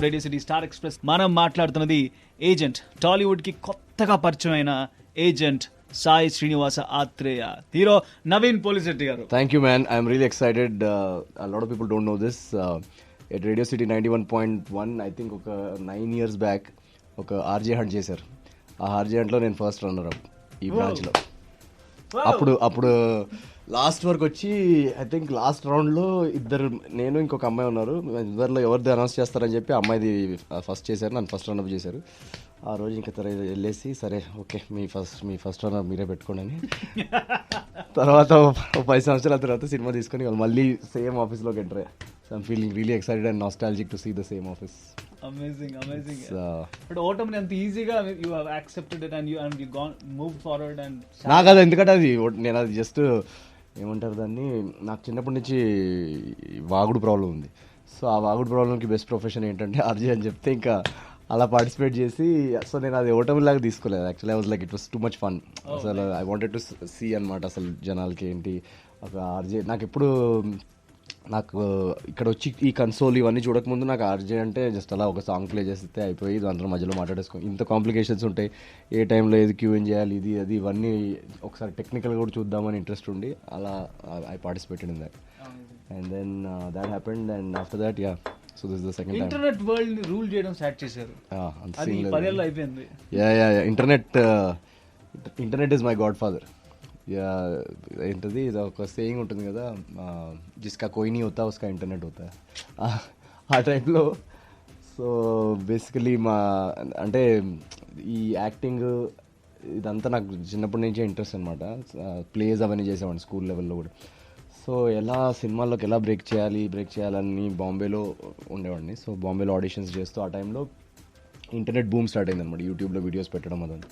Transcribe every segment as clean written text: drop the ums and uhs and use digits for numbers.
Radio city star express మనం మాట్లాడుతున్నది agent, Tollywood కి కొత్తగా పరిచయం అయిన ఏజెంట్ సాయి శ్రీనివాస ఆత్రేయ, హీరో నవీన్ పోలిశెట్టి గారు. Thank you, man. I'm really excited. A lot of people don't know this. At Radio City 91.1, I think ఒక 9 years back ఒక ఆర్జే హంట్ చేశారు. ఆ ఆర్జే హంట్లో నేను ఫస్ట్ రన్నర్ అప్ ఈ బ్రాంచ్లో. అప్పుడు లాస్ట్ వరకు వచ్చి ఐ థింక్ లాస్ట్ రౌండ్లో ఇద్దరు, నేను ఇంకొక అమ్మాయి ఉన్నారు. ఇద్దరిలో ఎవరిది అనౌన్స్ చేస్తారని చెప్పి అమ్మాయిది ఫస్ట్ చేశారు, నన్ను ఫస్ట్ రన్అప్ చేశారు. ఆ రోజు ఇంకా వెళ్ళేసి సరే ఓకే మీ ఫస్ట్ రన్అప్ మీరే పెట్టుకోండి అని తర్వాత 5 సంవత్సరాల తర్వాత సినిమా తీసుకొని మళ్ళీ సేమ్ ఆఫీస్లోకి ఎంటర్ అయ్యా. So I'm feeling really excited and nostalgic to see the same office. Amazing. But ఓటమిని అంత ఈజీగా you have accepted it and you gone moved forward and నాకు అది ఎందుకంటే నేను అది జస్ట్ ఏమంటారు దాన్ని, నాకు చిన్నప్పటి నుంచి వాగుడు ప్రాబ్లం ఉంది. సో ఆ వాగుడు ప్రాబ్లంకి బెస్ట్ ప్రొఫెషన్ ఏంటంటే ఆర్జే అని చెప్తే ఇంకా అలా పార్టిసిపేట్ చేసి, సో నేను అది ఓటమిలాగా తీసుకోలేదు. Actually I was like it was too much fun. అసలు ఐ వాంటెడ్ టు సీ అనమాట అసలు జనాలకి ఏంటి ఒక ఆర్జే. నాకు ఇక్కడ వచ్చి ఈ కన్సోల్ ఇవన్నీ చూడకముందు నాకు ఆర్జే అంటే జస్ట్ అలా ఒక సాంగ్ ప్లే చేస్తే అయిపోయి అందరం మధ్యలో మాట్లాడేసుకో. ఇంత కాంప్లికేషన్స్ ఉంటాయి, ఏ టైంలో ఏది క్యూ ఏం చేయాలి, ఇది అది ఇవన్నీ ఒకసారి టెక్నికల్గా కూడా చూద్దామని ఇంట్రెస్ట్ ఉండి అలా I participated in that. And then that happened and after that so this the second time internet world ని రూల్ చేయడం స్టార్ట్ చేశారు. అది 10 ఏళ్ళు అయిపోయింది. Internet is my godfather. ఏంటది ఇది ఒక సేయింగ్ ఉంటుంది కదా, జిస్కా కోయి నీ హోతా ఉస్కా ఇంటర్నెట్ హోతా, ఆ టైంలో. సో బేసికలీ అంటే ఈ యాక్టింగ్ ఇదంతా నాకు చిన్నప్పటి నుంచే ఇంట్రెస్ట్ అనమాట. ప్లేస్ అవన్నీ చేసేవాడిని స్కూల్ లెవెల్లో కూడా. సో ఎలా సినిమాల్లోకి ఎలా బ్రేక్ చేయాలని బాంబేలో ఉండేవాడిని. సో బాంబేలో ఆడిషన్స్ చేస్తూ ఆ టైంలో ఇంటర్నెట్ బూమ్ స్టార్ట్ అయింది అనమాట, యూట్యూబ్లో వీడియోస్ పెట్టడం అదంతా.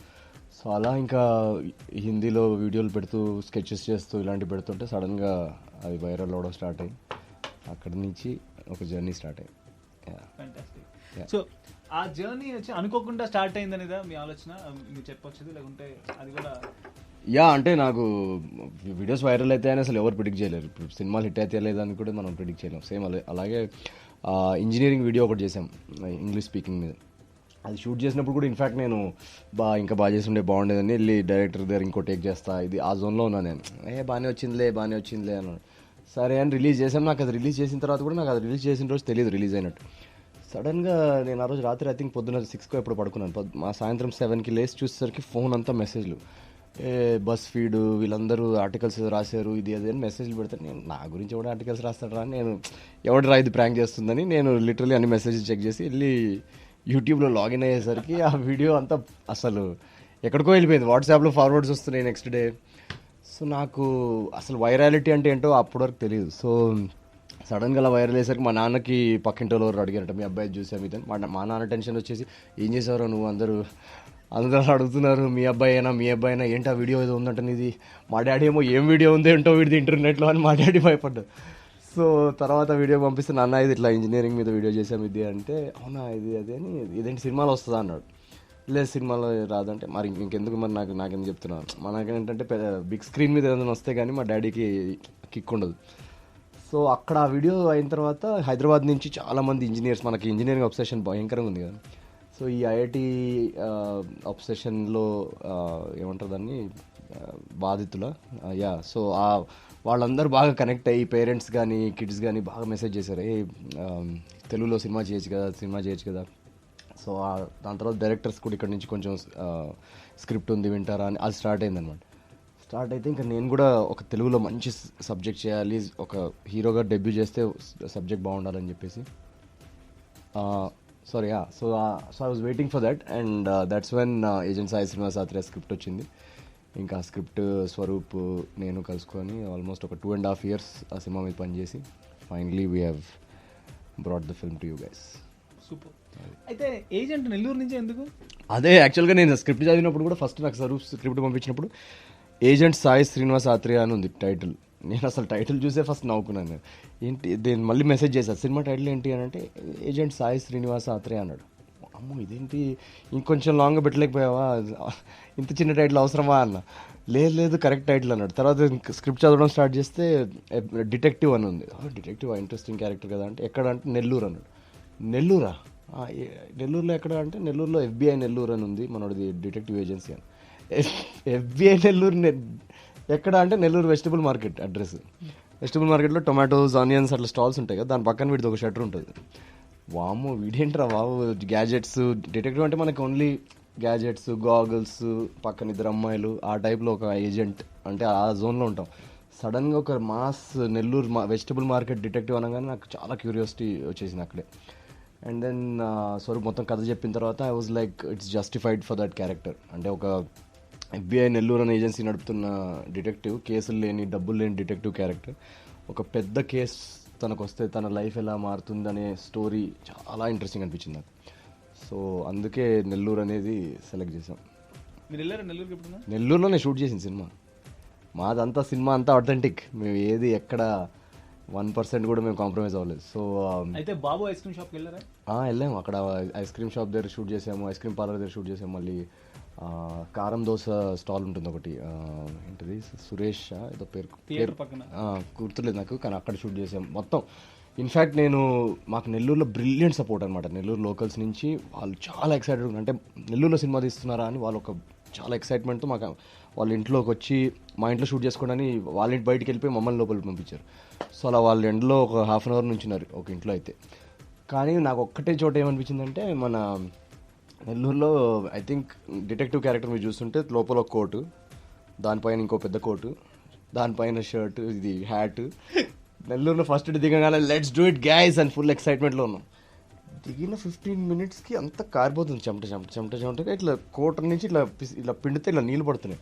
సో అలా ఇంకా హిందీలో వీడియోలు పెడుతూ స్కెచెస్ చేస్తూ ఇలాంటివి పెడుతుంటే సడన్గా అది వైరల్ అవడం స్టార్ట్ అయ్యి అక్కడి నుంచి ఒక జర్నీ స్టార్ట్ అయ్యింది. సో ఆ జర్నీ వచ్చి అనుకోకుండా స్టార్ట్ అయిందనేదా మీ ఆలోచన, మీరు చెప్పొచ్చుది లేకుంటే అది కూడా? అంటే నాకు వీడియోస్ వైరల్ అయితే అని అసలు ఎవరు ప్రిడిక్ట్ చేయలేరు. ఇప్పుడు సినిమాలు హిట్ అయితే లేదని కూడా మనం ప్రిడిక్ట్ చేయలేం. సేమ్ అలాగే ఇంజనీరింగ్ వీడియో ఒకటి చేసాం ఇంగ్లీష్ స్పీకింగ్ మీద. అది షూట్ చేసినప్పుడు కూడా ఇన్ఫ్యాక్ట్ నేను ఇంకా బాగా చేస్తుండే బాగుండేదని వెళ్ళి డైరెక్టర్ దగ్గర ఇంకో టేక్ చేస్తా, ఇది ఆ జోన్లో ఉన్నాను నేను. బాగానే వచ్చిందిలే అన్నాడు. సరే అని రిలీజ్ చేసాం. నాకు అది రిలీజ్ చేసిన తర్వాత కూడా నాకు అది రిలీజ్ చేసిన రోజు తెలియదు రిలీజ్ అయినట్టు. సడన్గా నేను ఆ రోజు రాత్రి ఐ థింక్ పొద్దున్న 6 ఎప్పుడు పడుకున్నాను. మా సాయంత్రం 7కి లేచి చూసేసరికి ఫోన్ అంతా మెసేజ్లు, బస్ ఫీడ్ వీళ్ళందరూ ఆర్టికల్స్ రాశారు, ఇది అది అని మెసేజ్లు పెడతాను. నేను నా గురించి ఎవడ ఆర్టికల్స్ రాస్తాడు రా, నేను ఎవడు ఇది ప్రాంక్ చేస్తుందని నేను లిటరలీ అన్ని మెసేజెస్ చెక్ చేసి వెళ్ళి యూట్యూబ్లో లాగిన్ అయ్యేసరికి ఆ వీడియో అంతా అసలు ఎక్కడికో వెళ్ళిపోయింది. వాట్సాప్లో ఫార్వర్డ్స్ వస్తున్నాయి నెక్స్ట్ డే. సో నాకు అసలు వైరాలిటీ అంటే ఏంటో అప్పటి వరకు తెలియదు. సో సడన్గా అలా వైరల్ అయ్యేసరికి మా నాన్నకి పక్కింటి వాళ్ళు అడిగారట, మీ అబ్బాయి చూసాం ఇదని. మా నాన్న టెన్షన్ వచ్చేసి, ఏం చేసారో నువ్వు, అందరూ అడుగుతున్నారు మీ అబ్బాయినా ఏంటి ఆ వీడియో ఏదో ఉందంటే ఇది. మా డాడీ ఏమో ఏం వీడియో ఉంది ఏంటో వీడిది ఇంటర్నెట్లో అని మా డాడీ భయపడ్డాడు. సో తర్వాత వీడియో పంపిస్తే, నాన్న ఇది ఇట్లా ఇంజనీరింగ్ మీద వీడియో చేసాం ఇది అంటే, అవునా ఇది అది అని, ఇదేంటి సినిమాలో వస్తుందా అన్నాడు. లేదు సినిమాలో రాదంటే, మరి ఇంకెందుకు మరి నాకెందుకు చెప్తున్నాను. మనకేంటంటే బిగ్ స్క్రీన్ మీద ఏదైనా వస్తే కానీ మా డాడీకి కిక్ ఉండదు. సో అక్కడ ఆ వీడియో అయిన తర్వాత హైదరాబాద్ నుంచి చాలామంది ఇంజనీర్స్, మనకి ఇంజనీరింగ్ అబ్సెషన్ భయంకరంగా ఉంది కదా. సో ఈ ఐఐటి అబ్సెషన్లో ఏమంటారు దాన్ని, బాధితుల సో వాళ్ళందరూ బాగా కనెక్ట్ అయ్యి పేరెంట్స్ కానీ కిడ్స్ కానీ బాగా మెసేజ్ చేశారు, తెలుగులో సినిమా చేయొచ్చు కదా. సో దాని తర్వాత డైరెక్టర్స్ కూడా ఇక్కడ నుంచి కొంచెం స్క్రిప్ట్ ఉంది వింటారా అని అది స్టార్ట్ అయిందనమాట. స్టార్ట్ అయితే ఇంకా నేను కూడా ఒక తెలుగులో మంచి సబ్జెక్ట్ చేయాలి, ఒక హీరోగా డెబ్యూ చేస్తే సబ్జెక్ట్ బాగుండాలని చెప్పేసి so I was waiting for that. And that's when agent Sai Srinivasa Athreya script వచ్చింది. ఇంకా స్క్రిప్ట్ స్వరూప్ నేను కలుసుకొని ఆల్మోస్ట్ ఒక 2.5 years ఆ సినిమా మీద పనిచేసి finally we have brought the film to you guys. Super. అయితే ఏజెంట్ నెల్లూరు నుంచి ఎందుకు? అదే యాక్చువల్గా నేను స్క్రిప్ట్ చదివినప్పుడు కూడా ఫస్ట్ నాకు స్వరూప్ స్క్రిప్ట్ పంపించినప్పుడు ఏజెంట్ సాయి శ్రీనివాస ఆత్రేయ అని ఉంది టైటిల్. నేను అసలు టైటిల్ చూసే ఫస్ట్ నవ్వుకున్నాను. ఏంటి నేను మళ్ళీ మెసేజ్ చేశాను, సినిమా టైటిల్ ఏంటి అని అంటే ఏజెంట్ సాయి శ్రీనివాస ఆత్రేయ అన్నాడు. అమ్మో ఇదేంటి ఇంకొంచెం లాంగ్గా పెట్టలేకపోయావా, ఇంత చిన్న టైటిల్ అవసరమా అన్న. లేదు కరెక్ట్ టైటిల్ అన్నాడు. తర్వాత స్క్రిప్ట్ చదవడం స్టార్ట్ చేస్తే డిటెక్టివ్ అని ఉంది. డిటెక్టివ్ ఇంట్రెస్టింగ్ క్యారెక్టర్ కదా అంటే, ఎక్కడ అంటే నెల్లూరు అన్నాడు. నెల్లూరా? నెల్లూరులో ఎక్కడ అంటే, నెల్లూరులో FBI నెల్లూరు అని ఉంది మనోడిది డిటెక్టివ్ ఏజెన్సీ అని. FBI నెల్లూరు ఎక్కడ అంటే, Nellore vegetable market address. Vegetable మార్కెట్లో టొమాటోస్, ఆనియన్స్ అట్లా స్టాల్స్ ఉంటాయి కదా, దాని పక్కన వీడిది ఒక షట్టర్ ఉంటుంది. వామ్మో వీడేంట్రా బాబు గ్యాజెట్స్, డిటెక్టివ్ అంటే మనకి ఓన్లీ గ్యాజెట్స్, గాగుల్స్, పక్కన ఇద్దరు అమ్మాయిలు, ఆ టైప్లో ఒక ఏజెంట్ అంటే ఆ జోన్లో ఉంటాం. సడన్గా ఒక mass Nellore vegetable market detective అనగానే నాకు చాలా క్యూరియాసిటీ వచ్చేసింది అక్కడే. అండ్ దెన్ స్వరూప్ మొత్తం కథ చెప్పిన తర్వాత I was like it's justified for that character. అంటే ఒక FBI నెల్లూరు అనే ఏజెన్సీ నడుపుతున్న డిటెక్టివ్, కేసులు లేని డబ్బులు లేని డిటెక్టివ్ క్యారెక్టర్, ఒక పెద్ద కేసు తనకు వస్తే తన లైఫ్ ఎలా మారుతుంది అనే స్టోరీ చాలా ఇంట్రెస్టింగ్ అనిపించింది నాకు. సో అందుకే నెల్లూరు అనేది సెలెక్ట్ చేసాం. మీరు వెళ్ళారా నెల్లూరుకి ఎప్పుడన్నా? నెల్లూరులోనే షూట్ చేసిన సినిమా. మాదంతా సినిమా అంతా అథెంటిక్, మేము ఏది ఎక్కడ 1% కూడా మేము కాంప్రమైజ్ అవ్వలేదు. సో అయితే బాబు ఐస్ క్రీమ్ షాప్కి వెళ్ళారా? వెళ్ళాము. అక్కడ ఐస్ క్రీమ్ షాప్ దగ్గర షూట్ చేసాము, ఐస్ క్రీమ్ పార్లర్ దగ్గర షూట్ చేసాము. మళ్ళీ కారం దోశ స్టాల్ ఉంటుంది ఒకటి, ఏంటిది సురేష్ ఏదో పేరు పక్కన గుర్తులేదు నాకు, కానీ అక్కడ షూట్ చేసాము మొత్తం. ఇన్ఫ్యాక్ట్ మాకు నెల్లూరులో బ్రిలియంట్ సపోర్ట్ అనమాట. నెల్లూరు లోకల్స్ నుంచి వాళ్ళు చాలా ఎక్సైటెడ్, అంటే నెల్లూరులో సినిమా తీస్తున్నారా అని వాళ్ళు చాలా ఎక్సైట్మెంట్తో మాకు వాళ్ళ ఇంట్లోకి వచ్చి మా ఇంట్లో షూట్ చేసుకోవడానికి వాళ్ళ ఇంటి బయటికి వెళ్ళిపోయి మమ్మల్ని లోపలికి పంపించారు. సో అలా వాళ్ళ ఎండలో ఒక హాఫ్ అన్ అవర్ నుంచున్నారు ఒక ఇంట్లో అయితే. కానీ నాకు ఒక్కటే చోట ఏమనిపించిందంటే, మన నెల్లూరులో ఐ థింక్ డిటెక్టివ్ క్యారెక్టర్ మీరు చూస్తుంటే లోపల ఒక కోటు, దానిపైన ఇంకో పెద్ద కోటు, దానిపైన షర్ట్, ఇది హ్యాట్. నెల్లూరులో ఫస్ట్ దిగగానే లెట్స్ డూ ఇట్ గైస్ అని ఫుల్ ఎక్సైట్మెంట్లో ఉన్నాం. దిగిన 15 minutesకి అంత కారిపోతుంది చెమటగా, ఇట్లా కోటర్ నుంచి ఇలా పిండితే ఇలా నీళ్ళు పడుతున్నాయి.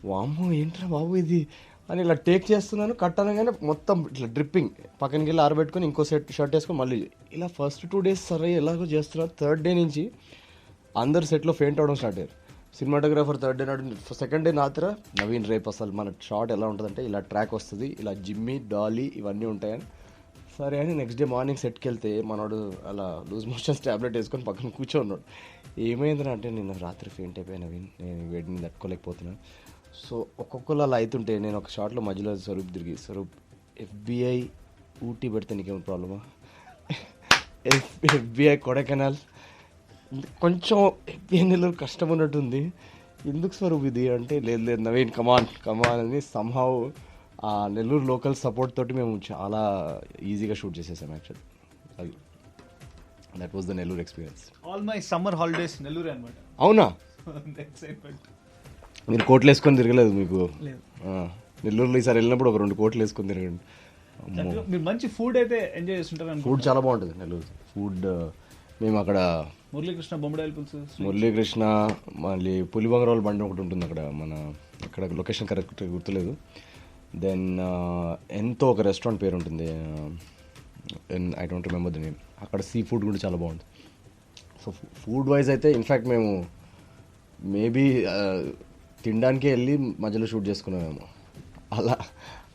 వామ్మో ఏంట్రా బాబు ఇది అని ఇలా టేక్ చేస్తున్నాను, కట్ అనగానే మొత్తం ఇట్లా డ్రిప్పింగ్. పక్కనకి వెళ్ళి ఆరబెట్టుకొని ఇంకో షర్ట్ వేసుకొని మళ్ళీ ఇలా ఫస్ట్ 2 days సరే ఎలాగో చేస్తున్నారు. 3rd day నుంచి అందరు సెట్లో ఫెయింట్ అవడం స్టార్ట్ అయ్యారు. సినిమాటోగ్రాఫర్ 3rd day నాడు, 2nd day నాతర నవీన్ రేపు అసలు మన షాట్ ఎలా ఉంటుందంటే ఇలా ట్రాక్ వస్తుంది, ఇలా జిమ్మి డాలీ ఇవన్నీ ఉంటాయని. సరే అని నెక్స్ట్ డే మార్నింగ్ సెట్కి వెళ్తే మనోడు అలా లూజ్ మోషన్స్ ట్యాబ్లెట్ వేసుకొని పక్కన కూర్చోన్నాడు. ఏమైందని అంటే, నేను రాత్రి ఫెయింట్ అయిపోయాను నవీన్, నేను వేడిని తట్టుకోలేకపోతున్నాను. సో ఒక్కొక్కరు అలా అవుతుంటే నేను ఒక షాట్లో మధ్యలో స్వరూప్ స్వరూప్ FBI ఊటీ పెడితే నీకేమైనా ప్రాబ్లమా, FBI కొడైకెనాల్ కొంచెం FBI నెల్లూరు కష్టం ఉన్నట్టుంది, ఎందుకు స్వరూప్ ఇది అంటే, లేదు నవీన్ కమాన్ అని సంహౌ ఆ నెల్లూరు లోకల్ సపోర్ట్ తోటి మేము చాలా ఈజీగా షూట్ చేసేసాం. యాక్చువల్లీ అది that was the Nellore experience. All my summer holidays Nellore అనమాట. అవునా? మీరు కోట్లు వేసుకొని తిరగలేదు మీకు? నెల్లూరులో ఈసారి వెళ్ళినప్పుడు ఒక 2 కోట్లు వేసుకొని తిరగండి. మీరు మంచి ఫుడ్ అయితే ఎంజాయ్ చేస్తుంటారు. ఫుడ్ చాలా బాగుంటుంది నెల్లూరు ఫుడ్. మేము అక్కడ మురళీకృష్ణ బొమ్మడాయిల పులుసు, మురళీకృష్ణ, మళ్ళీ పులిబంగరాల బండి ఒకటి ఉంటుంది అక్కడ, మన ఇక్కడ లొకేషన్ కరెక్ట్ గుర్తులేదు. దెన్ ఎంతో ఒక రెస్టారెంట్ పేరు ఉంటుంది, I don't remember the name. అక్కడ సీ ఫుడ్ కూడా చాలా బాగుంటుంది. సో ఫుడ్ వైజ్ అయితే ఇన్ఫ్యాక్ట్ మేము మేబీ తినడానికే వెళ్ళి మధ్యలో షూట్ చేసుకున్నామేమో, అలా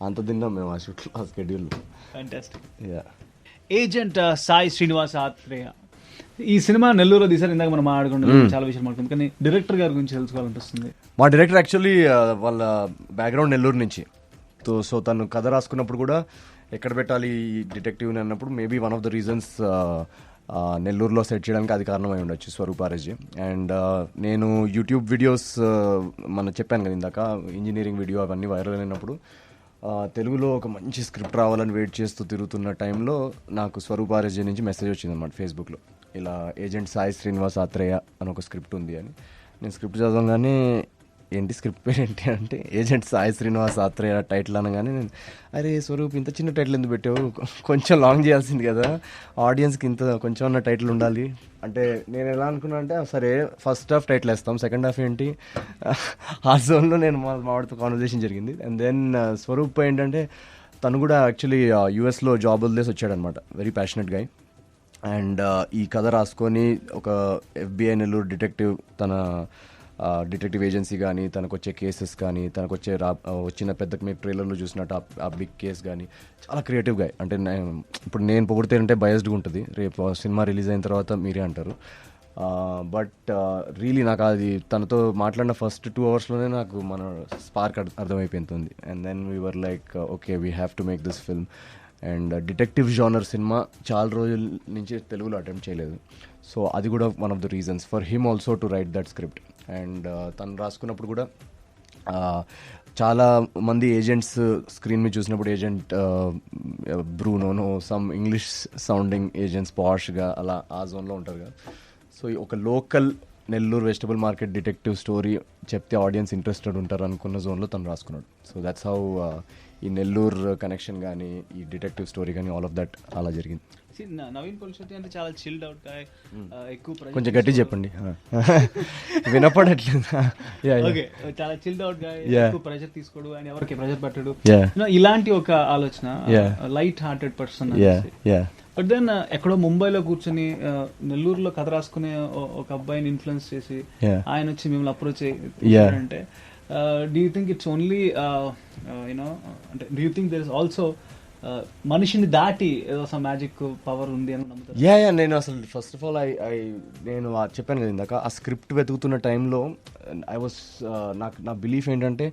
అంత తిన్నాం మేము ఆ షూట్లో, ఆ స్కెడ్యూల్లో. Fantastic. Yeah. Agent Sai Srinivasa Athreya ఈ సినిమా నెల్లూరులో తీసారు. ఇందాక మనం మాట్లాడుకుంటాం, చాలా విషయాలు మాట్లాడుకుంటాం, కానీ డైరెక్టర్ గారి గురించి తెలుసుకోవాలనిపిస్తుంది. మా డైరెక్టర్ యాక్చువల్లీ వాళ్ళ బ్యాక్గ్రౌండ్ నెల్లూరు నుంచి. సో తను కథ రాసుకున్నప్పుడు కూడా ఎక్కడ పెట్టాలి డిటెక్టివ్ని అన్నప్పుడు maybe one of the reasons నెల్లూరులో సెట్ చేయడానికి అది కారణమై ఉండొచ్చు, స్వరూప్ ఆర్ఎస్జీ. అండ్ నేను యూట్యూబ్ వీడియోస్ చెప్పాను కదా ఇందాక, ఇంజనీరింగ్ వీడియో అవన్నీ వైరల్ అయినప్పుడు తెలుగులో ఒక మంచి స్క్రిప్ట్ రావాలని వెయిట్ చేస్తూ తిరుగుతున్న టైంలో నాకు స్వరూప్ ఆర్ఎస్జీ నుంచి మెసేజ్ వచ్చిందన్నమాట ఫేస్బుక్లో, ఇలా ఏజెంట్ సాయి శ్రీనివాస్ ఆత్రేయ అని ఒక స్క్రిప్ట్ ఉంది అని. నేను స్క్రిప్ట్ చదవగానే ఏంటి స్క్రిప్ట్ పేరు ఏంటి అంటే, ఏజెంట్ సాయి శ్రీనివాస్ ఆత్రేయ టైటిల్ అనగానే నేను, అరే స్వరూప్ ఇంత చిన్న టైటిల్ ఎందుకు పెట్టావు, కొంచెం లాంగ్ చేయాల్సింది కదా, ఆడియన్స్కి ఇంత కొంచెం ఉన్న టైటిల్ ఉండాలి అంటే. నేను ఎలా అనుకున్నా అంటే, సరే ఫస్ట్ హాఫ్ టైటిల్ వేస్తాం, సెకండ్ హాఫ్ ఏంటి, ఆ జోన్లో నేను మావాడితో కాన్వర్జేషన్ జరిగింది. అండ్ దెన్ స్వరూప్ ఏంటంటే తను కూడా యాక్చువల్లీ యూఎస్లో జాబ్ వదిలేసి వచ్చాడనమాట, వెరీ ప్యాషనెట్ గాయ్. అండ్ ఈ కథ రాసుకొని ఒక FBI నెల్లూరు డిటెక్టివ్, తన డిటెక్టివ్ ఏజెన్సీ కానీ, తనకు వచ్చే కేసెస్ కానీ, తనకు వచ్చిన పెద్ద మీరు ట్రైలర్లో చూసినట్టు ఆ బిగ్ కేస్ కానీ చాలా క్రియేటివ్గా. అంటే ఇప్పుడు నేను పొగిడితే అంటే బయస్డ్గా ఉంటుంది, రేపు సినిమా రిలీజ్ అయిన తర్వాత మీరే అంటారు. బట్ రియలీ నాకు అది తనతో మాట్లాడిన ఫస్ట్ 2 అవర్స్లోనే నాకు మన స్పార్క్ అర్థమైపోయింది. And then we were like okay we have to make this film. And detective genre cinema చాలా రోజుల నుంచి తెలుగులో అటెంప్ట్ చేయలేదు. సో అది కూడా one of the reasons for him also to write that script. And తను రాసుకున్నప్పుడు కూడా చాలా మంది ఏజెంట్స్ స్క్రీన్ మీద చూసినప్పుడు ఏజెంట్ బ్రూనోనో సమ్ ఇంగ్లీష్ సౌండింగ్ ఏజెంట్స్ పాష్గా అలా ఆ జోన్లో ఉంటారు కదా. సో ఒక local Nellore vegetable market detective story చెప్తే ఆడియన్స్ ఇంట్రెస్టెడ్ ఉంటారు అనుకున్న జోన్లో తను రాసుకున్నాడు. సో దట్స్ హౌ ఈ నెల్లూరు కనెక్షన్ కానీ ఈ డిటెక్టివ్ స్టోరీ కానీ ఆల్ ఆఫ్ దట్ అలా జరిగింది. నవీన్ పోలిశెట్టి అంటే చాలా చిల్డ్ అవుట్ గాయ్, ఎక్కువ కొంచెం గట్టి చెప్పండి వినపడట్లేదు. ఓకే, చాలా చిల్డ్ అవుట్ గాయ్, ఎక్కువ ప్రెషర్ తీసుకోడు, ఆయన ఎవరికి ప్రెషర్ పెట్టడు, ఇలాంటి ఒక ఆలోచన, light hearted person. But then ఎక్కడో ముంబైలో కూర్చొని నెల్లూరులో కథ రాసుకునే ఒక అబ్బాయిని ఇన్ఫ్లుయెన్స్ చేసి ఆయన వచ్చి మిమ్మల్ని అప్రోచ్ అంటే do you think it's only you know అంటే do you think there is also మనిషిని దాటి ఏదో మ్యాజిక్ పవర్ ఉంది అని నమ్ముతారు? యా నేను అసలు ఫస్ట్ ఆఫ్ ఆల్ నేను చెప్పాను కదా ఇందాక, ఆ స్క్రిప్ట్ వెతుకుతున్న టైంలో నా బిలీఫ్ ఏంటంటే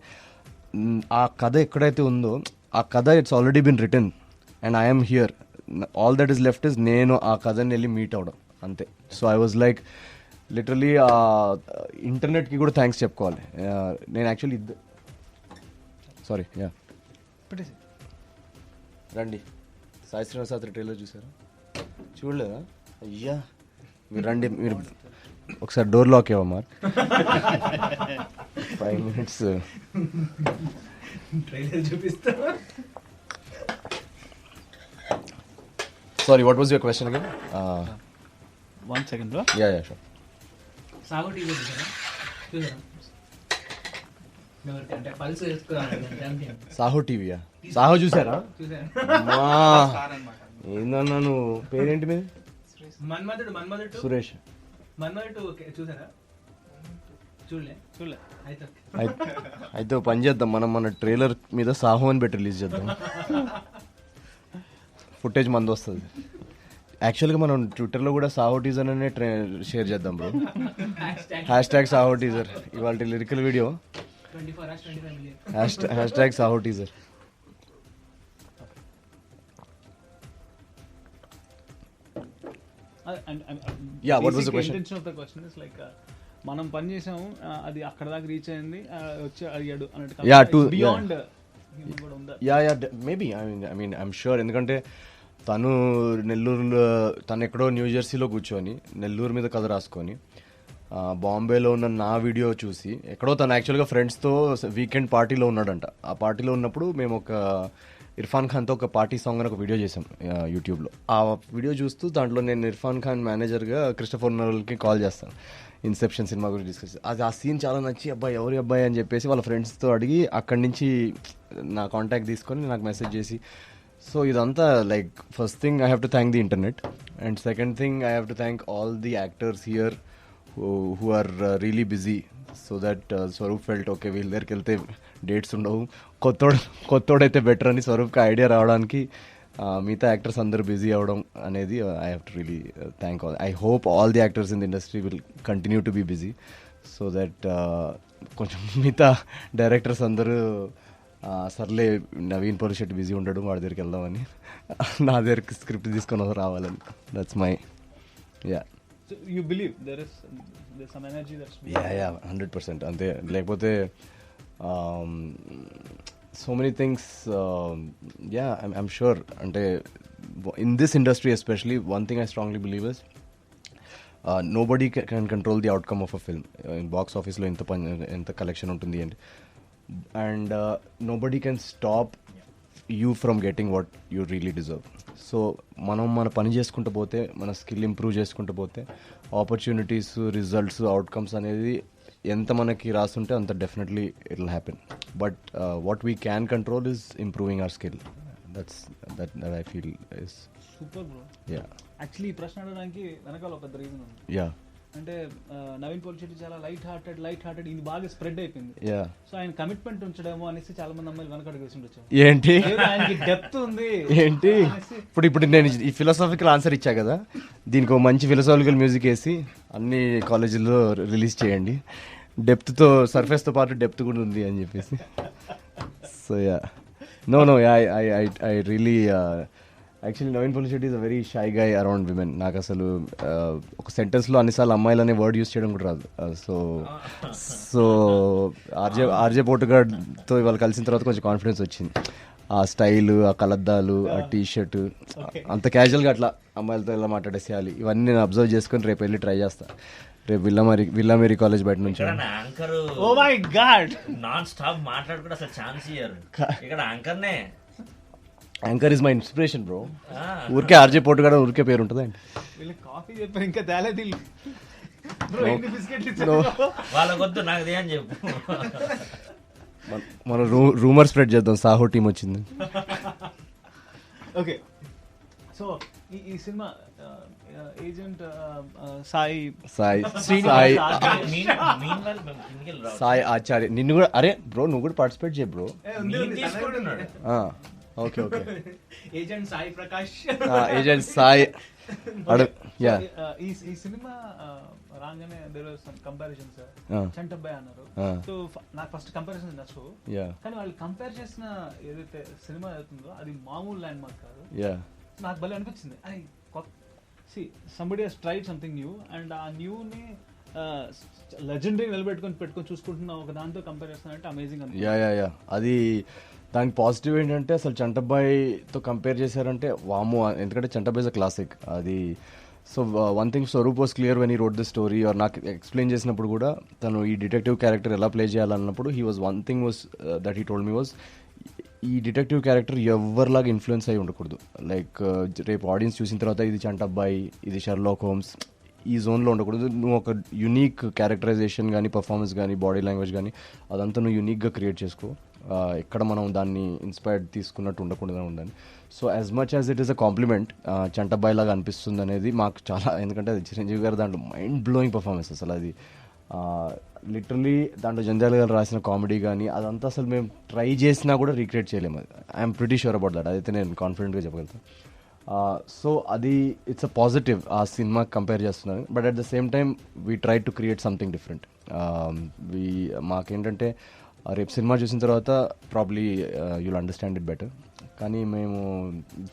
ఆ కథ ఎక్కడైతే ఉందో ఆ కథ it's already been written and I'm here. All that is left is నేను ఆ కథని వెళ్ళి మీట్ అవడం అంతే. So I was like literally ఇంటర్నెట్కి కూడా థ్యాంక్స్ చెప్పుకోవాలి. నేను యాక్చువల్లీ సారీ రండి సాయి శ్రీనివాస ట్రైలర్ చూసారా? చూడలేదా? అయ్యా మీరు రండి, మీరు ఒకసారి డోర్ లాక్ ఇవ్వమా 5 minutes ట్రైలర్ చూపిస్తా. Sorry, what was your question again? 1 second bro. Yeah, sure. Saaho TV చూసారా? అంటే పల్స్ సాహో టీవీయా? సాహో చూసారా? ఏందన్నా నువ్వు పేరేంటి మీద? మన్మధుడు సురేష్. మన్మధుడు చూసారా? చూడలే అయితే పని చేద్దాం, మనం మన ట్రైలర్ మీద సాహో అని పెట్టి రిలీజ్ చేద్దాం. ఫుటేజ్ మంది వస్తుంది. యాక్చువల్గా మనం ట్విట్టర్లో కూడా సాహో టీజర్ అనే షేర్ చేద్దాం బ్రో. #, సాహో టీజర్. ఇవాళ lyrical video 24 hours 25 million. #, Saaho teaser. Yeah, what was the question? Intention of the question is like మనం పని చేసాము, అది అక్కడ దాకా రీచ్ అయింది, వచ్చి అడిగాడు అన్నట్టు బియాండ్ కూడా ఉందా? Maybe I mean I'm sure. ఎందుకంటే తను నెల్లూరులో, తను ఎక్కడో న్యూజెర్సీలో కూర్చొని నెల్లూరు మీద కథ రాసుకొని బాంబేలో ఉన్న నా వీడియో చూసి ఎక్కడో తను యాక్చువల్గా ఫ్రెండ్స్తో వీకెండ్ పార్టీలో ఉన్నాడంట. ఆ పార్టీలో ఉన్నప్పుడు మేము ఒక ఇర్ఫాన్ ఖాన్తో ఒక పార్టీ సాంగ్ అని ఒక వీడియో చేసాం యూట్యూబ్లో. ఆ వీడియో చూస్తూ దాంట్లో నేను ఇర్ఫాన్ ఖాన్ మేనేజర్గా క్రిస్టఫర్ నోలన్కి కాల్ చేస్తాను ఇన్సెప్షన్ సినిమా గురించి డిస్కస్. అది ఆ సీన్ చాలా నచ్చి అబ్బాయి ఎవరి అబ్బాయి అని చెప్పేసి వాళ్ళ ఫ్రెండ్స్తో అడిగి అక్కడి నుంచి నా కాంటాక్ట్ తీసుకొని నాకు మెసేజ్ చేసి. సో ఇదంతా like first thing I have to thank the internet, and second thing I have to thank all the actors here who are really busy, so that Swaroop felt okay వీళ్ళ దగ్గరికి వెళ్తే dates ఉండవు, కొత్తోడైతే better అని స్వరూప్కి idea రావడానికి మిగతా actors అందరూ busy అవ్వడం అనేది I have to really thank all. I hope all the actors in the industry will continue to be busy, so that కొంచెం మిగతా డైరెక్టర్స్ అందరూ సర్లే నవీన్ పోలిశెట్టి బిజీ ఉండడం, వాడి దగ్గరికి వెళ్దామని నా దగ్గరికి స్క్రిప్ట్ తీసుకొని రావాలని. That's my So you believe there's some energy that's 100% అంతే. లేకపోతే so many things I'm sure అంటే in this industry especially one thing I strongly believe is nobody can control the outcome of a film. In box office లో ఎంత collection ఉంటుంది and nobody can stop you from getting what you really deserve. So మనం మన పని చేసుకుంటూ పోతే, మన skill improve చేసుకుంటూ పోతే ఆపర్చునిటీస్, రిజల్ట్స్, అవుట్కమ్స్ అనేది ఎంత మనకి రాస్తుంటే అంత definitely it will happen. But what we can control is improving our skill. That I feel is super bro. Ya actually ఈ ప్రశ్న అడగడానికి వెనకాల ఒక పెద్ద రీజన్ ఉంది. యా అంటే నవీన్ పోలిశెట్టి చాలా లైట్ హార్టెడ్ ఇది బాగా స్ప్రెడ్ అయిపోయింది. సో ఆయన కమిట్మెంట్ ఉంచడేమో అనేసి చాలా మంది అమ్మాయిలు వెనకడుగు వేసి ఉండొచ్చు. ఏంటి ఆయనకి డెప్త్ ఉంది ఏంటి ఇప్పుడు నేను ఈ ఫిలాసాఫికల్ ఆన్సర్ ఇచ్చా కదా, దీనికి ఒక మంచి ఫిలాసాఫికల్ మ్యూజిక్ వేసి అన్ని కాలేజీల్లో రిలీజ్ చేయండి, డెప్త్తో సర్ఫేస్తో పాటు డెప్త్ కూడా ఉంది అని చెప్పేసి. So no I really actually Naveen Polishetty is a very shy guy around women. నాకు అసలు ఒక సెంటెన్స్లో అన్నిసార్లు అమ్మాయిలు అనే వర్డ్ యూస్ చేయడం కూడా రాదు. సో ఆర్జే పోటుగాడ్తో ఇవాళ కలిసిన తర్వాత కొంచెం కాన్ఫిడెన్స్ వచ్చింది. ఆ స్టైలు, ఆ కలద్దాలు, ఆ టీ షర్టు, అంత క్యాజువల్గా అట్లా అమ్మాయిలతో ఇలా మాట్లాడేసేయాలి, ఇవన్నీ నేను అబ్జర్వ్ చేసుకొని రేపు వెళ్ళి ట్రై చేస్తా. రేపు విల్లామేరీ కాలేజ్ బయట నుంచి oh my god non stop మాట్లాడుకుంటే అసలు ఛాన్స్ ఇయ్యారు ఇక్కడ యాంకర్నే. Anchor is my inspiration bro. ఊరికే ఆర్జే పోటుగాడ ఊరికే పేరు ఉంటుందండి. వీళ్ళకి కాఫీ చెప్పారు ఇంకా తేలేదు వాళ్ళకొద్దు నాకు అని చెప్పు. మనం రూమర్ స్ప్రెడ్ చేద్దాం, సాహో టీం వచ్చింది. ఓకే, సో ఈ సినిమా ఏజెంట్ సాయి సాయి ఆచార్య, నిన్ను కూడా అరే బ్రో నువ్వు కూడా పార్టిసిపేట్ చేయ bro. Okay okay agent Sai Prakash, agent Sai. ఈ సినిమా రాగానే there was some comparisons, Chantabbai అన్నారు. సో నాకు ఫస్ట్ కంపారిజన్ నచ్చవు, కానీ వాళ్ళు కంపేర్ చేసిన ఏదైతే సినిమా అవుతుందో అది మామూలు ల్యాండ్ మార్క్ కాదు. నాకు భలే అనిపించింది, అది somebody has tried something new and ఆ న్యూ ని లెజెండరీ పెట్టుకొని చూసుకుంటున్న ఒక దాంతో కంపేర్ చేస్తానంటే అమేజింగ్ అని. అది దానికి పాజిటివ్ ఏంటంటే అసలు చంటబ్బాయితో కంపేర్ చేశారంటే వాము, ఎందుకంటే చంటబ్బాయి ఇస్ అ క్లాసిక్. అది so one thing Swaroop was clear when he wrote the story, or నాకు ఎక్స్ప్లెయిన్ చేసినప్పుడు కూడా తను ఈ డిటెక్టివ్ క్యారెక్టర్ ఎలా ప్లే చేయాలన్నప్పుడు he was one thing was that he told me was ఈ డిటెక్టివ్ క్యారెక్టర్ ఎవరిలాగా ఇన్ఫ్లుయెన్స్ అయి ఉండకూడదు. లైక్ రేపు ఆడియన్స్ చూసిన తర్వాత ఇది చంటబ్బాయి, ఇది షెర్లాక్ హోమ్స్, ఈ జోన్లో ఉండకూడదు. నువ్వు ఒక యునీక్ క్యారెక్టరైజేషన్ కానీ, పర్ఫార్మెన్స్ కానీ, బాడీ లాంగ్వేజ్ కానీ అదంతా నువ్వు యునీక్గా క్రియేట్ చేసుకో. ఎక్కడ మనం దాన్ని ఇన్స్పైర్డ్ తీసుకున్నట్టు ఉండకుండా ఉందని. So as much as it is a compliment, Chantabbai లాగా అనిపిస్తుంది అనేది మాకు చాలా, ఎందుకంటే అది చిరంజీవి గారు దాంట్లో మైండ్ బ్లోయింగ్ పర్ఫార్మెన్స్. అసలు అది లిటరలీ దాంట్లో జంజాల్ గారు రాసిన కామెడీ కానీ అదంతా అసలు మేము ట్రై చేసినా కూడా రీక్రియేట్ చేయలేము. అది I'm pretty sure about that, అదైతే నేను కాన్ఫిడెంట్గా చెప్పగలుగుతాను. సో అది ఇట్స్ అ పాజిటివ్ ఆ సినిమా కంపేర్ చేస్తున్నాను. But at the same time we try to create something different. మాకేంటంటే రేపు సినిమా చూసిన తర్వాత probably you'll understand it better. కానీ మేము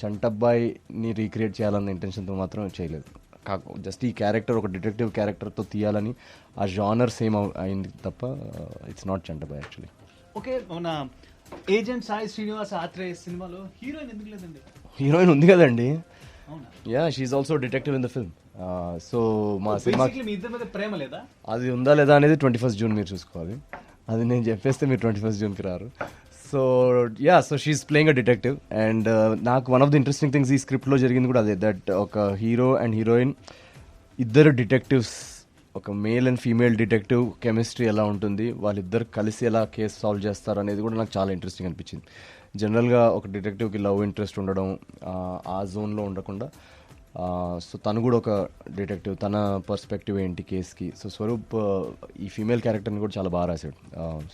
చంటబ్బాయిని రీక్రియేట్ చేయాలన్న ఇంటెన్షన్తో మాత్రం చేయలేదు. జస్ట్ ఈ క్యారెక్టర్ ఒక డిటెక్టివ్ క్యారెక్టర్తో తీయాలని ఆ జానర్ సేమ్ అయింది తప్ప it's not Chantabbai actually. Okay, మన ఏజెంట్ సాయి శ్రీనివాస్ ఆత్రేయ సినిమాలో హీరోయిన్ ఎందుకు లేదండి? హీరోయిన్ ఉంది కదండి. She's also detective in the film. So మా సినిమా మీ ఇద్దరి మీద ప్రేమ లేదా? అది ఉందా లేదా అనేది 21st June మీరు చూసుకోవాలి. అది నేను చెప్పేస్తే మీరు 21st Juneకి రారు. So so she's playing a detective. And నాకు one of the interesting things ఈ స్క్రిప్ట్లో జరిగింది కూడా అదే, దట్ ఒక హీరో అండ్ హీరోయిన్ ఇద్దరు డిటెక్టివ్స్, ఒక male and female detective chemistry ఎలా ఉంటుంది, వాళ్ళిద్దరు కలిసి ఎలా కేసు సాల్వ్ చేస్తారు అనేది కూడా నాకు చాలా ఇంట్రెస్టింగ్ అనిపించింది. జనరల్గా ఒక డిటెక్టివ్కి లవ్ ఇంట్రెస్ట్ ఉండడం, ఆ జోన్లో ఉండకుండా సో తను కూడా ఒక డిటెక్టివ్, తన పర్స్పెక్టివ్ ఏంటి కేస్కి. సో స్వరూప్ ఈ ఫీమేల్ క్యారెక్టర్ని కూడా చాలా బాగా రాశాడు.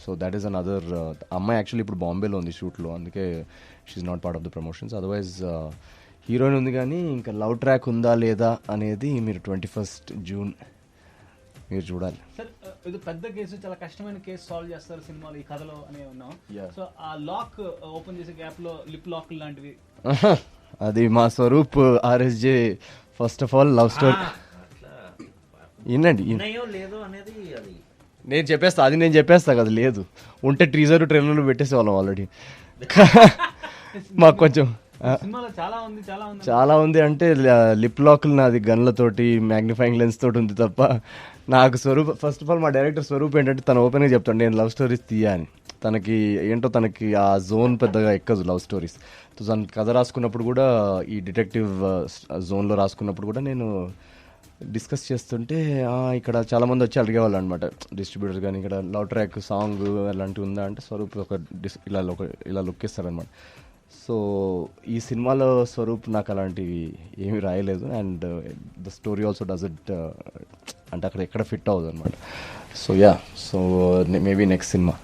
So that is another. అమ్మాయి యాక్చువల్లీ ఇప్పుడు బాంబేలో ఉంది షూట్లో, అందుకే she's not part of the promotions. Otherwise heroine ఉంది, కానీ ఇంకా లవ్ ట్రాక్ ఉందా లేదా అనేది మీరు 21st June మీరు చూడాలి. సార్, ఇది పెద్ద కేసు, చాలా కష్టమైన కేసు సాల్వ్ చేస్తారు సినిమాలో, ఈ కథలో అనే ఉన్నాం. సో ఆ లాక్ ఓపెన్ చేసే గ్యాప్ లో లిప్ లాక్ లాంటివి అది మా Swaroop RSJ first of all love story. వినండి, నేను చెప్పేస్తా కదా, లేదు ఉంటే టీజర్ ట్రైలర్లు పెట్టేసేవాళ్ళం ఆల్రెడీ. మాకు కొంచెం చాలా ఉంది అంటే లిప్ లాక్లు నాది గన్లతోటి, మ్యాగ్నిఫైయింగ్ లెన్స్ తోటి ఉంది తప్ప నాకు స్వరూప్ ఫస్ట్ ఆఫ్ ఆల్ మా డైరెక్టర్ స్వరూప్ ఏంటంటే తను ఓపెన్గా చెప్తాడు నేను లవ్ స్టోరీస్ తీయా అని. తనకి ఆ జోన్ పెద్దగా ఎక్కదు లవ్ స్టోరీస్. తను కథ రాసుకున్నప్పుడు కూడా ఈ డిటెక్టివ్ జోన్లో రాసుకున్నప్పుడు కూడా నేను డిస్కస్ చేస్తుంటే ఇక్కడ చాలామంది వచ్చి అడిగేవాళ్ళు అనమాట, డిస్ట్రిబ్యూటర్స్ కానీ, ఇక్కడ లవ్ ట్రాక్ సాంగ్ అలాంటివి ఉందా అంటే స్వరూప్ ఇలా లుక్ ఇస్తారనమాట. సో ఈ సినిమాలో స్వరూప్ నాకు అలాంటివి ఏమీ రాయలేదు, and the story also does it అంటే అక్కడ ఎక్కడ ఫిట్ అవ్వదు అనమాట. So yeah, so maybe next cinema